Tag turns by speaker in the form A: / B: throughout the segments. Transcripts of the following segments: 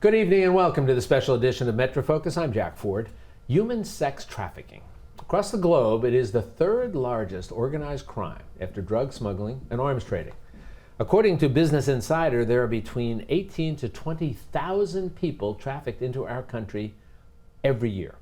A: Good evening and welcome to the special edition of MetroFocus. I'm Jack Ford. Human sex trafficking. Across the globe, it is the third largest organized crime after drug smuggling and arms trading. According to Business Insider, there are between 18 to 20,000 people trafficked into our country every year.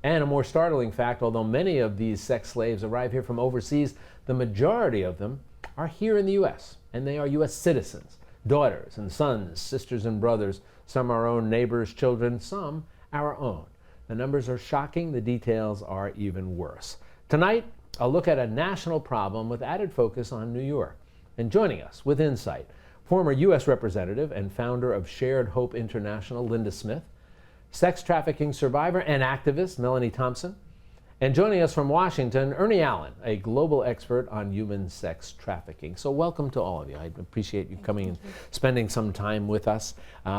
A: And a more startling fact, although many of these sex slaves arrive here from overseas, the majority of them are here in the U.S., and they are U.S. citizens, daughters and sons, sisters and brothers, some our own neighbors' children, some our own. The numbers are shocking, the details are even worse. Tonight, I'll look at a national problem with added focus on New York. And joining us with insight, former U.S. Representative and founder of Shared Hope International, Linda Smith, sex trafficking survivor and activist, Melanie Thompson, and joining us from Washington, Ernie Allen, a global expert on human sex trafficking. So welcome to all of you. I appreciate you coming and spending some time with us.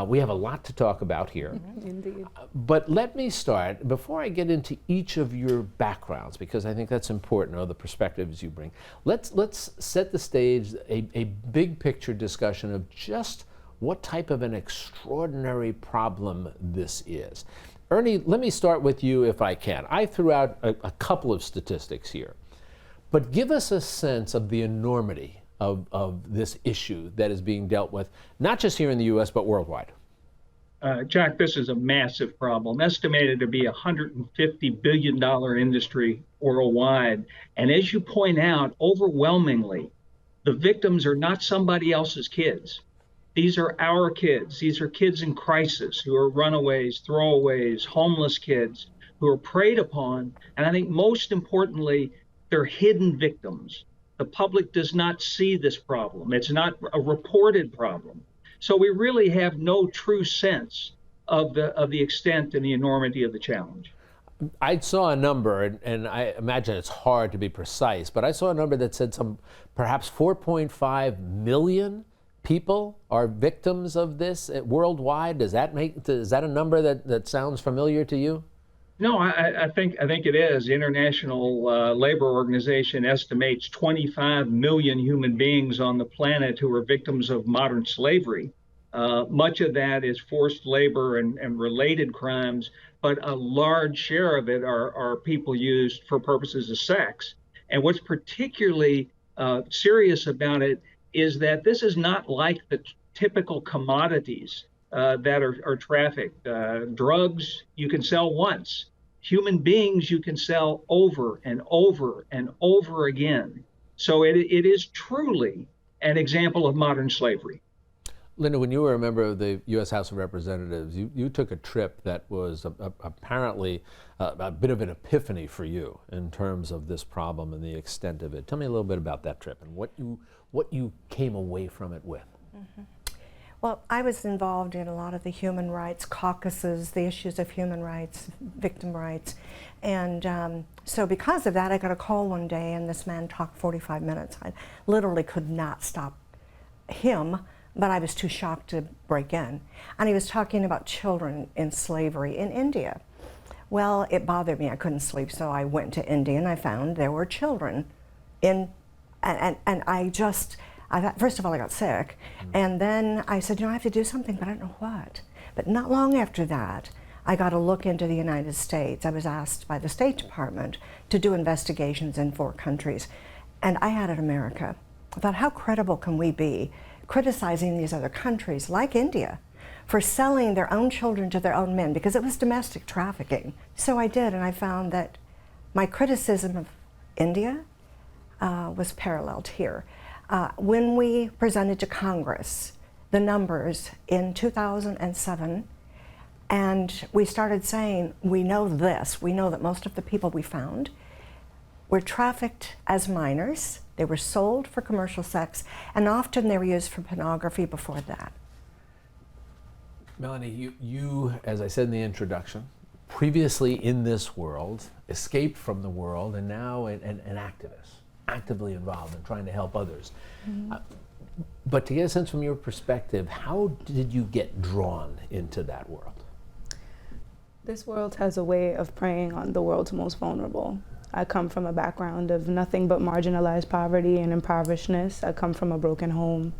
A: We have a lot to talk about here.
B: Indeed.
A: But let me start, before I get into each of your backgrounds, because I think that's important, or the perspectives you bring, let's set the stage, a big picture discussion of just what type of an extraordinary problem this is. Ernie, let me start with you if I can. I threw out a couple of statistics here, but give us a sense of the enormity of this issue that is being dealt with, not just here in the U.S., but worldwide.
C: Jack, this is a massive problem, estimated to be a $150 billion industry worldwide. And as you point out, overwhelmingly, the victims are not somebody else's kids. These are our kids. These are kids in crisis who are runaways, throwaways, homeless kids who are preyed upon. And I think most importantly, they're hidden victims. The public does not see this problem. It's not a reported problem. So we really have no true sense of the extent and the enormity of the challenge.
A: I saw a number, and I imagine it's hard to be precise, but I saw a number that said perhaps 4.5 million people are victims of this worldwide. Is that a number that sounds familiar to you?
C: No, I think it is. The International Labor Organization estimates 25 million human beings on the planet who are victims of modern slavery. Much of that is forced labor and related crimes, but a large share of it are people used for purposes of sex. And what's particularly serious about it is that this is not like the typical commodities that are trafficked. Drugs you can sell once. Human beings you can sell over and over and over again. So it is truly an example of modern slavery.
A: Linda, when you were a member of the U.S. House of Representatives, you took a trip that was apparently a bit of an epiphany for you in terms of this problem and the extent of it. Tell me a little bit about that trip and what you came away from it with.
B: Mm-hmm. Well, I was involved in a lot of the human rights caucuses, the issues of human rights, victim rights. And so because of that, I got a call one day and this man talked 45 minutes. I literally could not stop him, but I was too shocked to break in. And he was talking about children in slavery in India. Well, it bothered me. I couldn't sleep, so I went to India and I found there were children in, and I thought, first of all, I got sick. And then I said, I have to do something, but I don't know what. But not long after that, I got a look into the United States. I was asked by the State Department to do investigations in 4 countries. And I added America. I thought, how credible can we be criticizing these other countries like India for selling their own children to their own men, because it was domestic trafficking. So I did, and I found that my criticism of India was paralleled here. When we presented to Congress the numbers in 2007, and we started saying, we know this, we know that most of the people we found were trafficked as minors, they were sold for commercial sex, and often they were used for pornography before that.
A: Melanie, you, as I said in the introduction, previously in this world, escaped from the world, and now an activist, actively involved in trying to help others. Mm-hmm. But to get a sense from your perspective, how did you get drawn into that world?
D: This world has a way of preying on the world's most vulnerable. I come from a background of nothing but marginalized poverty and impoverishedness. I come from a broken home.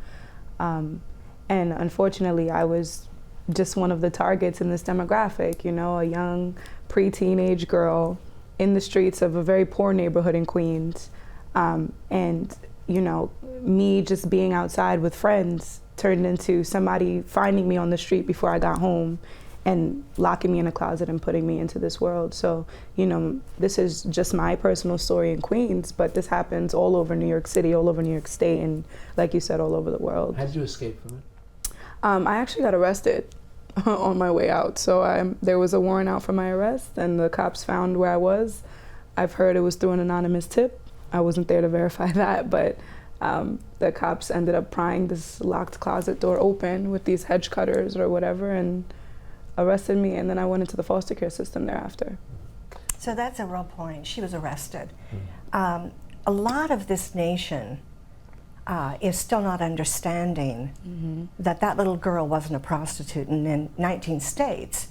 D: And unfortunately, I was just one of the targets in this demographic, you know, a young pre-teenage girl in the streets of a very poor neighborhood in Queens. And, you know, me just being outside with friends turned into somebody finding me on the street before I got home and locking me in a closet and putting me into this world. So, you know, this is just my personal story in Queens, but this happens all over New York City, all over New York State, and like you said, all over the world.
A: How did you escape from it?
D: I actually got arrested on my way out. So there was a warrant out for my arrest, and the cops found where I was. I've heard it was through an anonymous tip. I wasn't there to verify that, but the cops ended up prying this locked closet door open with these hedge cutters or whatever and arrested me, and then I went into the foster care system thereafter.
B: So that's a real point. She was arrested. A lot of this nation is still not understanding that that little girl wasn't a prostitute, and in 19 states,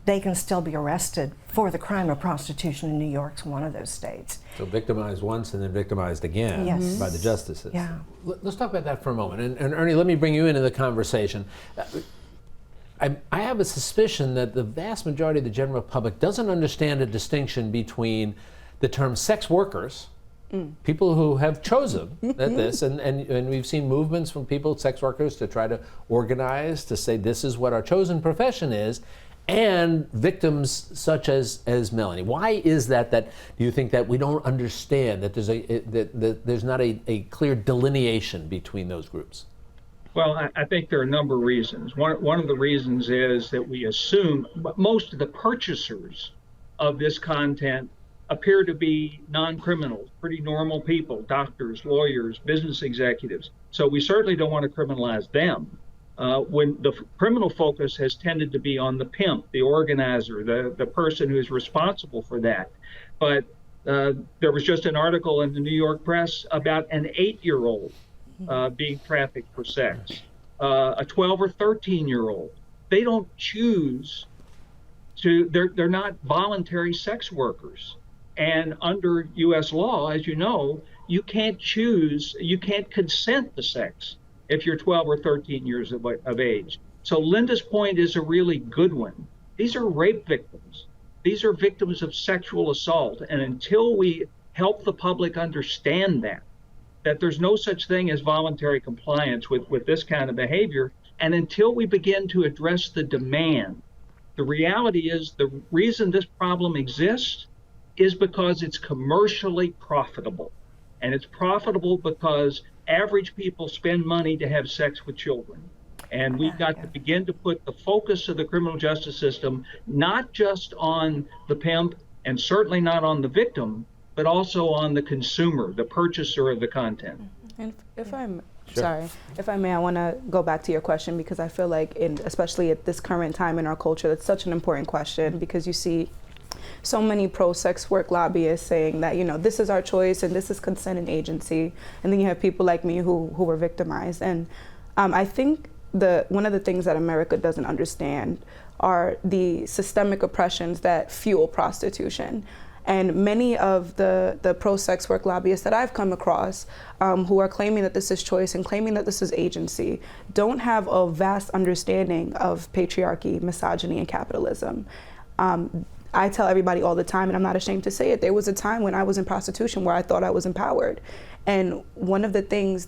B: they can still be arrested for the crime of prostitution, and New York's one of those states.
A: So victimized once and then victimized again
B: Yes.
A: by the justices.
B: Yeah.
A: Let's talk about that for a moment. And Ernie, let me bring you into the conversation. I have a suspicion that the vast majority of the general public doesn't understand a distinction between the term sex workers, people who have chosen this, and we've seen movements from people, sex workers, to try to organize, to say this is what our chosen profession is, and victims such as Melanie. Why is that do you think that we don't understand that there's not a clear delineation between those groups?
C: Well, I think there are a number of reasons. One of the reasons is that we assume most of the purchasers of this content appear to be non-criminals, pretty normal people, doctors, lawyers, business executives. So we certainly don't want to criminalize them. When the criminal focus has tended to be on the pimp, the organizer, the person who is responsible for that. But there was just an article in the New York Press about an 8-year-old being trafficked for sex, a 12 or 13-year-old. They don't choose to, they're not voluntary sex workers. And under U.S. law, as you know, you can't choose, you can't consent to sex if you're 12 or 13 years of age. So Linda's point is a really good one. These are rape victims. These are victims of sexual assault. And until we help the public understand that there's no such thing as voluntary compliance with this kind of behavior, and until we begin to address the demand, the reality is the reason this problem exists is because it's commercially profitable. And it's profitable because average people spend money to have sex with children. And we've got to begin to put the focus of the criminal justice system not just on the pimp and certainly not on the victim, but also on the consumer, the purchaser of the content.
D: And if I'm sorry, if I may, I want to go back to your question, because I feel like, especially at this current time in our culture, that's such an important question, because you see so many pro-sex work lobbyists saying that, you know, this is our choice and this is consent and agency. And then you have people like me who were victimized. And I think one of the things that America doesn't understand are the systemic oppressions that fuel prostitution. And many of the pro-sex work lobbyists that I've come across who are claiming that this is choice and claiming that this is agency don't have a vast understanding of patriarchy, misogyny, and capitalism. I tell everybody all the time, and I'm not ashamed to say it, there was a time when I was in prostitution where I thought I was empowered. And one of the things,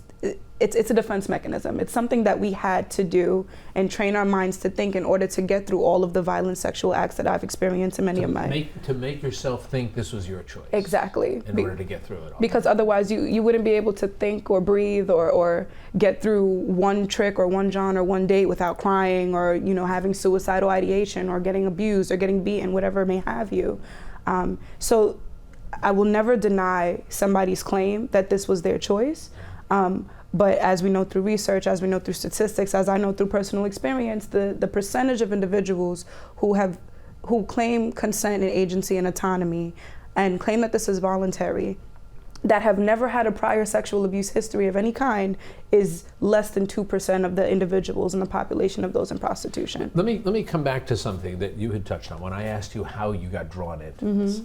D: it's a defense mechanism. It's something that we had to do and train our minds to think in order to get through all of the violent sexual acts that I've experienced in many of my...
A: To make yourself think this was your choice.
D: Exactly.
A: In order to get through it all.
D: Because otherwise you wouldn't be able to think or breathe or get through one trick or one John or one date without crying or, you know, having suicidal ideation or getting abused or getting beaten, whatever may have you. So I will never deny somebody's claim that this was their choice. But as we know through research, as we know through statistics, as I know through personal experience, the percentage of individuals who claim consent and agency and autonomy and claim that this is voluntary, that have never had a prior sexual abuse history of any kind, is less than 2% of the individuals in the population of those in prostitution.
A: Let me come back to something that you had touched on when I asked you how you got drawn into this.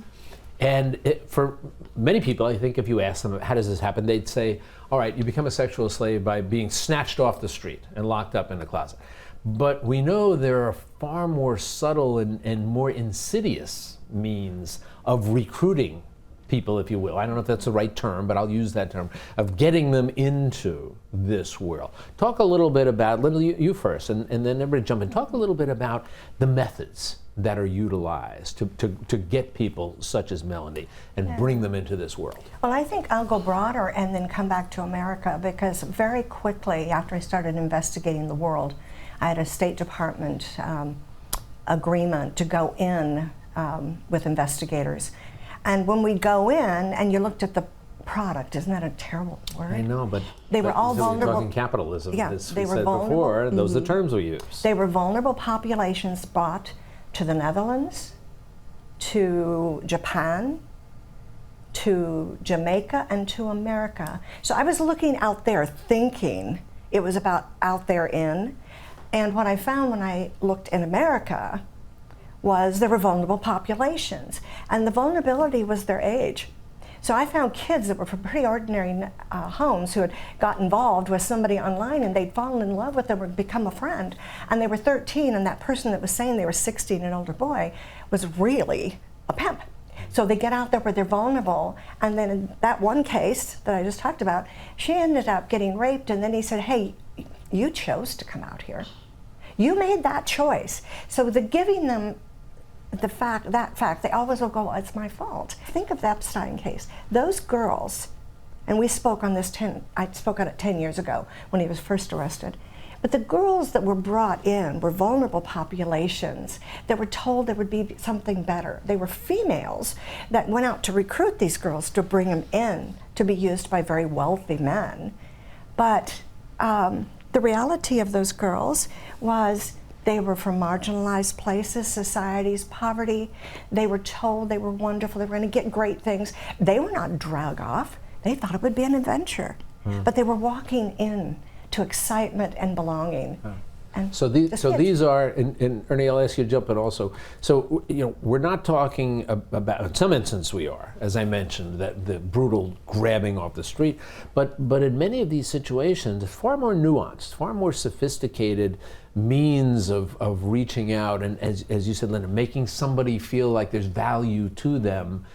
A: And for many people, I think if you ask them, how does this happen? They'd say, all right, you become a sexual slave by being snatched off the street and locked up in a closet. But we know there are far more subtle and more insidious means of recruiting people, if you will. I don't know if that's the right term, but I'll use that term, of getting them into this world. Talk a little bit about, Linda, you first, and then everybody jump in. Talk a little bit about the methods that are utilized to get people such as Melanie and bring them into this world.
B: Well, I think I'll go broader and then come back to America, because very quickly after I started investigating the world, I had a State Department agreement to go in with investigators. And when we go in and you looked at the product, isn't that a terrible word?
A: I know, but
B: they were all
A: we're
B: vulnerable.
A: talking capitalism,
B: Yeah,
A: as
B: they
A: we
B: were
A: said
B: vulnerable.
A: before, and those are the terms we use.
B: They were vulnerable populations brought to the Netherlands, to Japan, to Jamaica, and to America. So I was looking out there thinking it was about out there in, and what I found when I looked in America was there were vulnerable populations, and the vulnerability was their age. So I found kids that were from pretty ordinary homes who had got involved with somebody online, and they'd fallen in love with them or become a friend, and they were 13, and that person that was saying they were 16, an older boy, was really a pimp. So they get out there where they're vulnerable, and then in that one case that I just talked about, she ended up getting raped, and then he said, hey, you chose to come out here. You made that choice. So the giving them that fact, they always will go, oh, it's my fault. Think of the Epstein case. Those girls, and we spoke on this I spoke on it 10 years ago when he was first arrested, but the girls that were brought in were vulnerable populations that were told there would be something better. They were females that went out to recruit these girls to bring them in to be used by very wealthy men. But the reality of those girls was they were from marginalized places, societies, poverty. They were told they were wonderful, they were going to get great things. They were not drug off. They thought it would be an adventure. But they were walking in to excitement and belonging. And
A: So these are, and Ernie, I'll ask you to jump in also. So, you know, we're not talking about, in some instances we are, as I mentioned, that the brutal grabbing off the street, but in many of these situations, far more nuanced, far more sophisticated means of reaching out, and as you said, Linda, making somebody feel like there's value to them.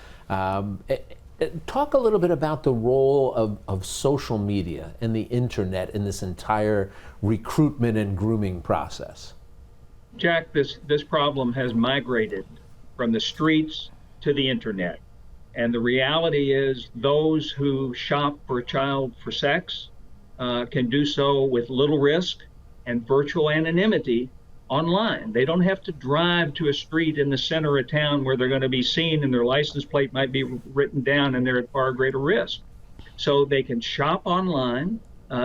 A: Talk a little bit about the role of social media and the internet in this entire recruitment and grooming process.
C: Jack, this problem has migrated from the streets to the internet. And the reality is those who shop for a child for sex can do so with little risk and virtual anonymity online. They don't have to drive to a street in the center of town where they're going to be seen and their license plate might be written down and they're at far greater risk. So they can shop online.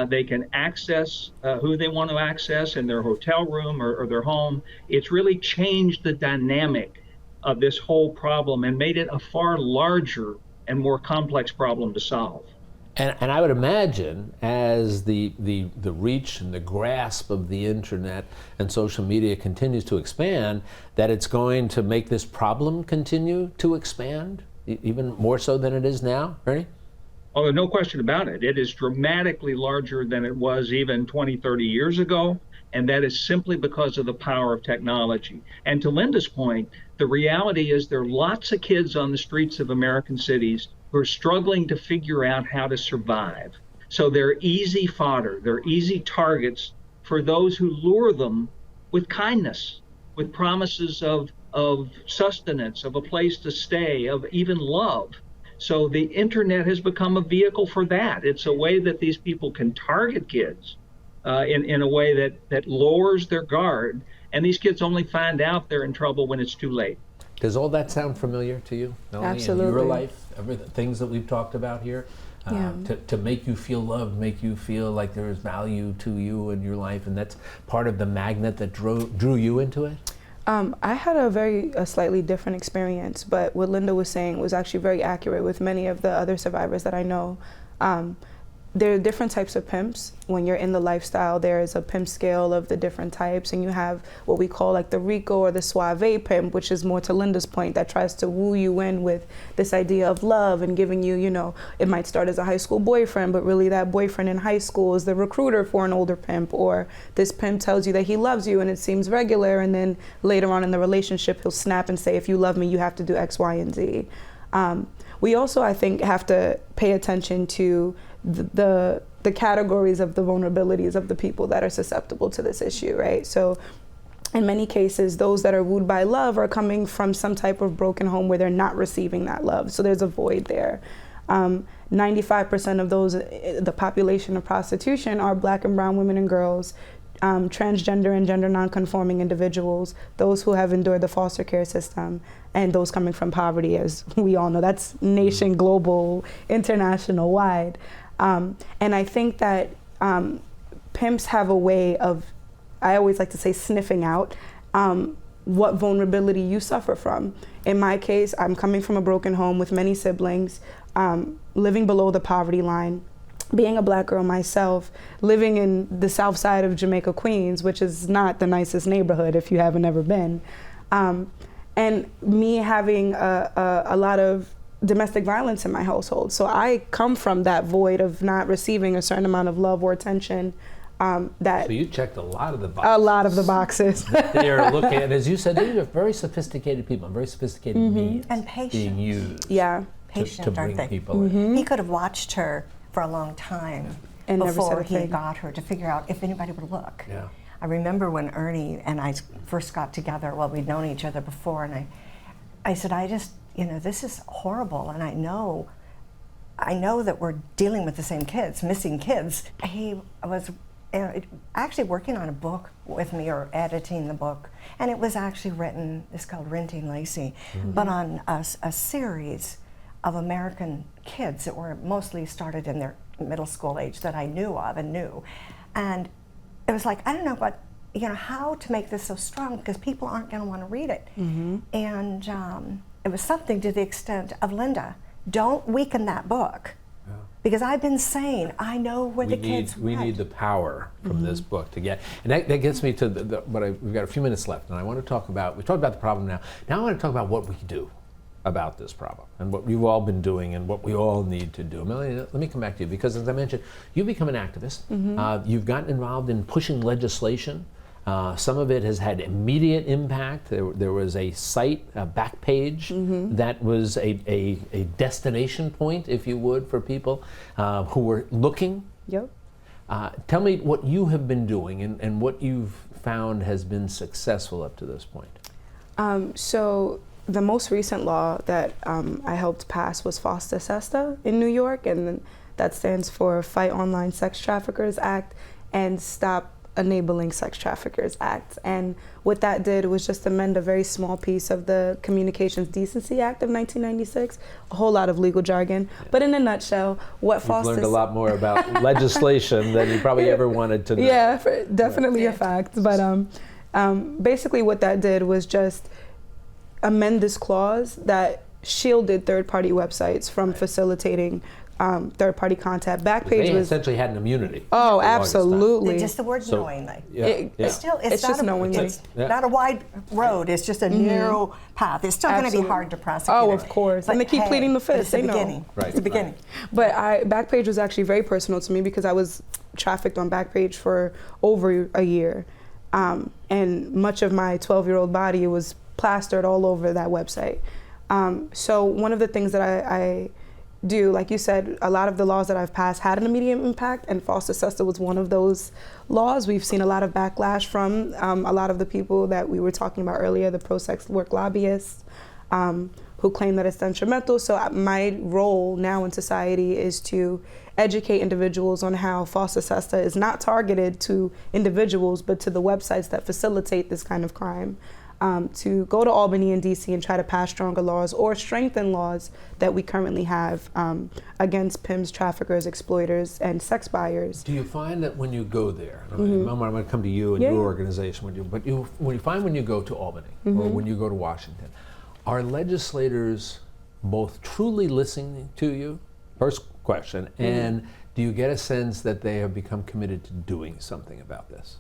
C: They can access who they want to access in their hotel room or their home. It's really changed the dynamic of this whole problem and made it a far larger and more complex problem to solve.
A: And I would imagine as the reach and the grasp of the internet and social media continues to expand, that it's going to make this problem continue to expand, even more so than it is now, Ernie?
C: Oh, no question about it. It is dramatically larger than it was even 20, 30 years ago, and that is simply because of the power of technology. And to Linda's point, the reality is there are lots of kids on the streets of American cities who are struggling to figure out how to survive. So they're easy fodder, they're easy targets for those who lure them with kindness, with promises of sustenance, of a place to stay, of even love. So the internet has become a vehicle for that. It's a way that these people can target kids in a way that lowers their guard. And these kids only find out they're in trouble when it's too late.
A: Does all that sound familiar to you, Melanie?
D: Absolutely.
A: In your life, things that we've talked about here?
D: Yeah.
A: To make you feel loved, make you feel like there is value to you in your life, and that's part of the magnet that drew you into it?
D: I had a slightly different experience, but what Linda was saying was actually very accurate with many of the other survivors that I know. there are different types of pimps. When you're in the lifestyle, there is a pimp scale of the different types, and you have what we call like the Rico or the Suave pimp, which is more to Linda's point, that tries to woo you in with this idea of love and giving you, it might start as a high school boyfriend, but really that boyfriend in high school is the recruiter for an older pimp, or this pimp tells you that he loves you and it seems regular, and then later on in the relationship, he'll snap and say, if you love me, you have to do X, Y, and Z. We also, I think, have to pay attention to the categories of the vulnerabilities of the people that are susceptible to this issue, right? So in many cases, those that are wooed by love are coming from some type of broken home where they're not receiving that love. So there's a void there. 95% of those, the population of prostitution, are Black and brown women and girls, transgender and gender nonconforming individuals, those who have endured the foster care system, and those coming from poverty, as we all know. That's nation, global, international wide. And I think that pimps have a way of, I always like to say, sniffing out what vulnerability you suffer from. In my case, I'm coming from a broken home with many siblings, living below the poverty line, being a Black girl myself, living in the south side of Jamaica, Queens, which is not the nicest neighborhood if you haven't ever been. And me having a lot of domestic violence in my household. So I come from that void of not receiving a certain amount of love or attention. So
A: you checked a lot of the boxes.
D: A lot of the boxes.
A: They are looking at, as you said, these are very sophisticated people, very sophisticated means
B: And patient.
A: being used
B: Patient,
A: to bring
B: aren't they?
A: people in.
B: He could have watched her for a long time
D: And never said
B: before
D: a
B: he
D: thing.
B: got her to figure out if anybody would look.
A: Yeah.
B: I remember when Ernie and I first got together, well, we'd known each other before, and I said, this is horrible, and I know that we're dealing with the same kids, missing kids. He was actually working on a book with me, or editing the book, and it was actually written, it's called Renting Lacey, but on a series of American kids that were mostly started in their middle school age that I knew of and knew. And it was like, I don't know how to make this so strong, because people aren't going to want to read it. And it was something to the extent of, Linda, don't weaken that book. Because I've been saying, I know where the kids
A: We need the power from this book to get, and that gets me to we've got a few minutes left, and I want to talk about, we talked about the problem now. Now I want to talk about what we do about this problem, and what we've all been doing, and what we all need to do. Melanie, let me come back to you, because as I mentioned, you've become an activist. You've gotten involved in pushing legislation. Some of it has had immediate impact. There was a site, a back page, that was a destination point, if you would, for people who were looking.
D: Yep.
A: Tell me what you have been doing, and what you've found has been successful up to this point.
D: So the most recent law that I helped pass was FOSTA SESTA in New York, and that stands for Fight Online Sex Traffickers Act and Stop Enabling Sex Traffickers Act. And what that did was just amend a very small piece of the Communications Decency Act of 1996, a whole lot of legal jargon. But in a nutshell, what FOSTA...
A: You've learned a lot more about legislation than you probably ever wanted to know.
D: Yeah, definitely a fact. But basically what that did was just amend this clause that shielded third-party websites from facilitating third-party content. Backpage
A: They
D: was
A: essentially had an immunity.
D: Oh,
A: for the longest time.
D: absolutely.
B: Just the word knowingly. It's still,
D: It's
B: not
D: just
B: a,
D: knowingly.
B: it's not a wide road. It's just a narrow path. It's still going to be
D: Absolutely.
B: hard to prosecute.
D: Oh,
B: it.
D: of course.
B: But
D: And they keep
B: hey,
D: pleading the
B: but
D: fifth.
B: It's the
D: They know.
B: beginning.
A: Right,
B: It's the beginning.
D: But Backpage was actually very personal to me, because I was trafficked on Backpage for over a year. And much of my 12-year-old body was plastered all over that website. So one of the things that I do, like you said, a lot of the laws that I've passed had an immediate impact, and FOSTA SESTA was one of those laws. We've seen a lot of backlash from a lot of the people that we were talking about earlier, the pro-sex work lobbyists, who claim that it's detrimental. So my role now in society is to educate individuals on how FOSTA SESTA is not targeted to individuals, but to the websites that facilitate this kind of crime. To go to Albany and DC and try to pass stronger laws or strengthen laws that we currently have against pimps, traffickers, exploiters, and sex buyers.
A: Do you find that when you go there, I'm going to come to you and
D: Yeah.
A: your organization, when you go to Albany or when you go to Washington, are legislators both truly listening to you, first question, and Do you get a sense that they have become committed to doing something about this?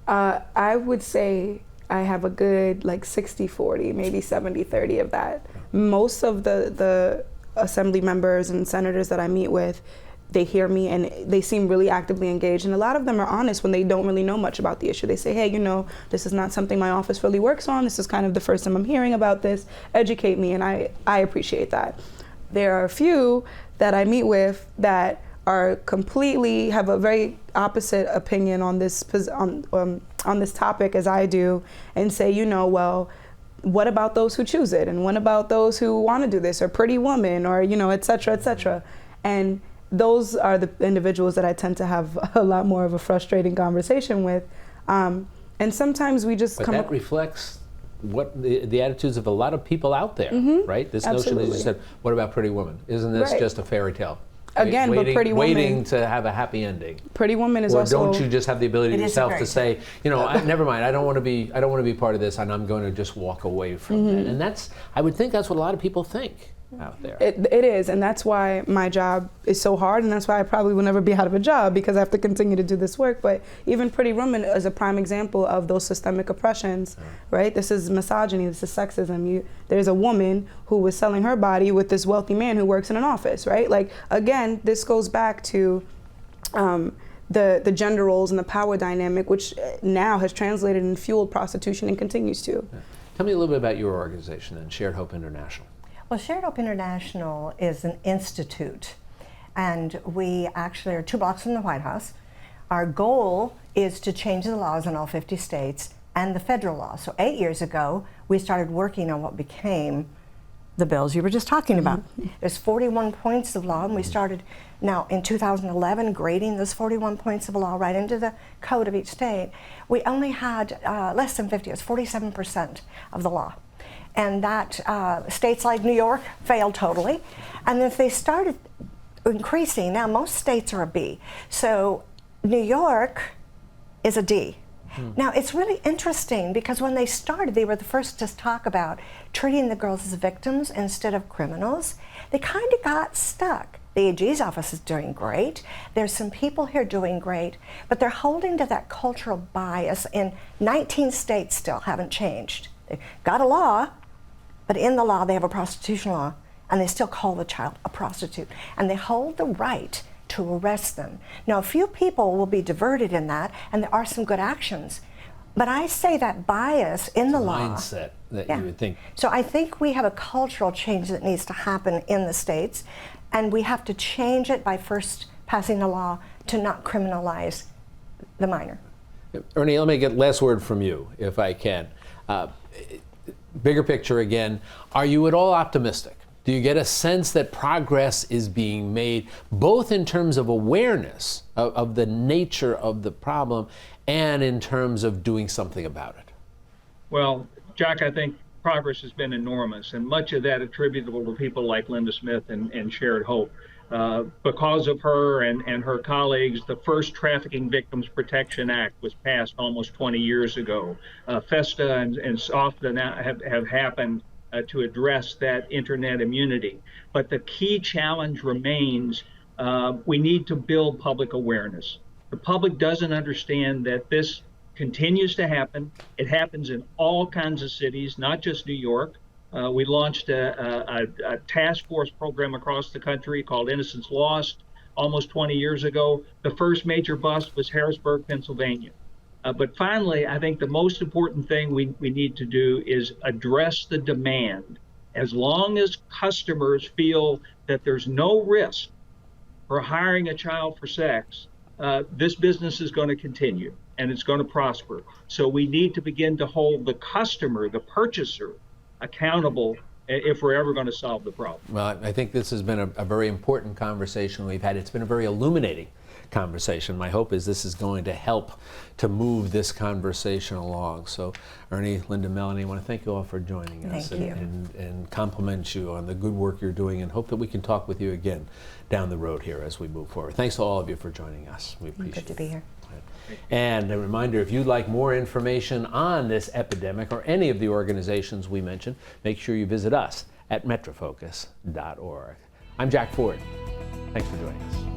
D: I would say I have a good like 60-40, maybe 70-30 of that. Most of the assembly members and senators that I meet with, they hear me and they seem really actively engaged. And a lot of them are honest when they don't really know much about the issue. They say, hey, you know, this is not something my office really works on. This is kind of the first time I'm hearing about this. Educate me, and I appreciate that. There are a few that I meet with that are completely, have a very opposite opinion on this on this topic as I do, and say, you know, well, what about those who choose it? And what about those who want to do this, or Pretty Woman, or, you know, et cetera, et cetera. And those are the individuals that I tend to have a lot more of a frustrating conversation with. And sometimes we just
A: But
D: come
A: that
D: up.
A: reflects what the attitudes of a lot of people out there, right? This notion,
D: Absolutely.
A: as you said, what about Pretty Woman? Isn't this
D: Right.
A: just a fairy tale?
D: Again, but Pretty Woman-
A: waiting to have a happy ending.
D: Pretty Woman is
A: Or
D: also.
A: don't you just have the ability
B: It is a
A: yourself
B: fairy
A: to say, you know, never mind, I don't want to be part of this, and I'm going to just walk away from it. And that's, I would think that's what a lot of people think out there.
D: It is, and that's why my job is so hard, and that's why I probably will never be out of a job, because I have to continue to do this work. But even Pretty Woman is a prime example of those systemic oppressions, right? This is misogyny, this is sexism. There's a woman who was selling her body with this wealthy man who works in an office, right? Like, again, this goes back to the gender roles and the power dynamic, which now has translated and fueled prostitution and continues to.
A: Tell me a little bit about your organization then, Shared Hope International.
B: Well, Shared Hope International is an institute, and we actually are 2 blocks from the White House. Our goal is to change the laws in all 50 states and the federal law. So 8 years ago, we started working on what became the bills you were just talking about. There's 41 points of law, and we started now in 2011 grading those 41 points of law right into the code of each state. We only had less than 50, it was 47% of the law. And that states like New York failed totally. And if they started increasing, now most states are a B. So New York is a D. Now it's really interesting because when they started, they were the first to talk about treating the girls as victims instead of criminals. They kind of got stuck. The AG's office is doing great. There's some people here doing great, but they're holding to that cultural bias, and 19 states still haven't changed. They've got a law, but in the law, they have a prostitution law, and they still call the child a prostitute. And they hold the right to arrest them. Now, a few people will be diverted in that, and there are some good actions. But I say that bias in the law.
A: Mindset that
B: Yeah.
A: you would think.
B: So I think we have a cultural change that needs to happen in the states, and we have to change it by first passing a law to not criminalize the minor.
A: Ernie, let me get last word from you, if I can. Bigger picture again, are you at all optimistic? Do you get a sense that progress is being made, both in terms of awareness of the nature of the problem and in terms of doing something about it?
C: Well, Jack, I think progress has been enormous, and much of that attributable to people like Linda Smith and Shared Hope. Because of her and her colleagues, the first Trafficking Victims Protection Act was passed almost 20 years ago. FESTA and SOFTA now have happened to address that internet immunity. But the key challenge remains, we need to build public awareness. The public doesn't understand that this continues to happen. It happens in all kinds of cities, not just New York. We launched a task force program across the country called Innocence Lost almost 20 years ago. The first major bust was Harrisburg, Pennsylvania. But finally, I think the most important thing we need to do is address the demand. As long as customers feel that there's no risk for hiring a child for sex, this business is going to continue and it's going to prosper. So we need to begin to hold the customer, the purchaser, accountable if we're ever going to solve the problem.
A: Well, I think this has been a very important conversation we've had. It's been a very illuminating conversation. My hope is this is going to help to move this conversation along. So, Ernie, Linda, Melanie, I want to thank you all for joining us
B: Thank you.
A: and compliment you on the good work you're doing, and hope that we can talk with you again down the road here as we move forward. Thanks to all of you for joining us. We appreciate it.
B: Good to be here.
A: And a reminder, if you'd like more information on this epidemic or any of the organizations we mentioned, make sure you visit us at metrofocus.org. I'm Jack Ford. Thanks for joining us.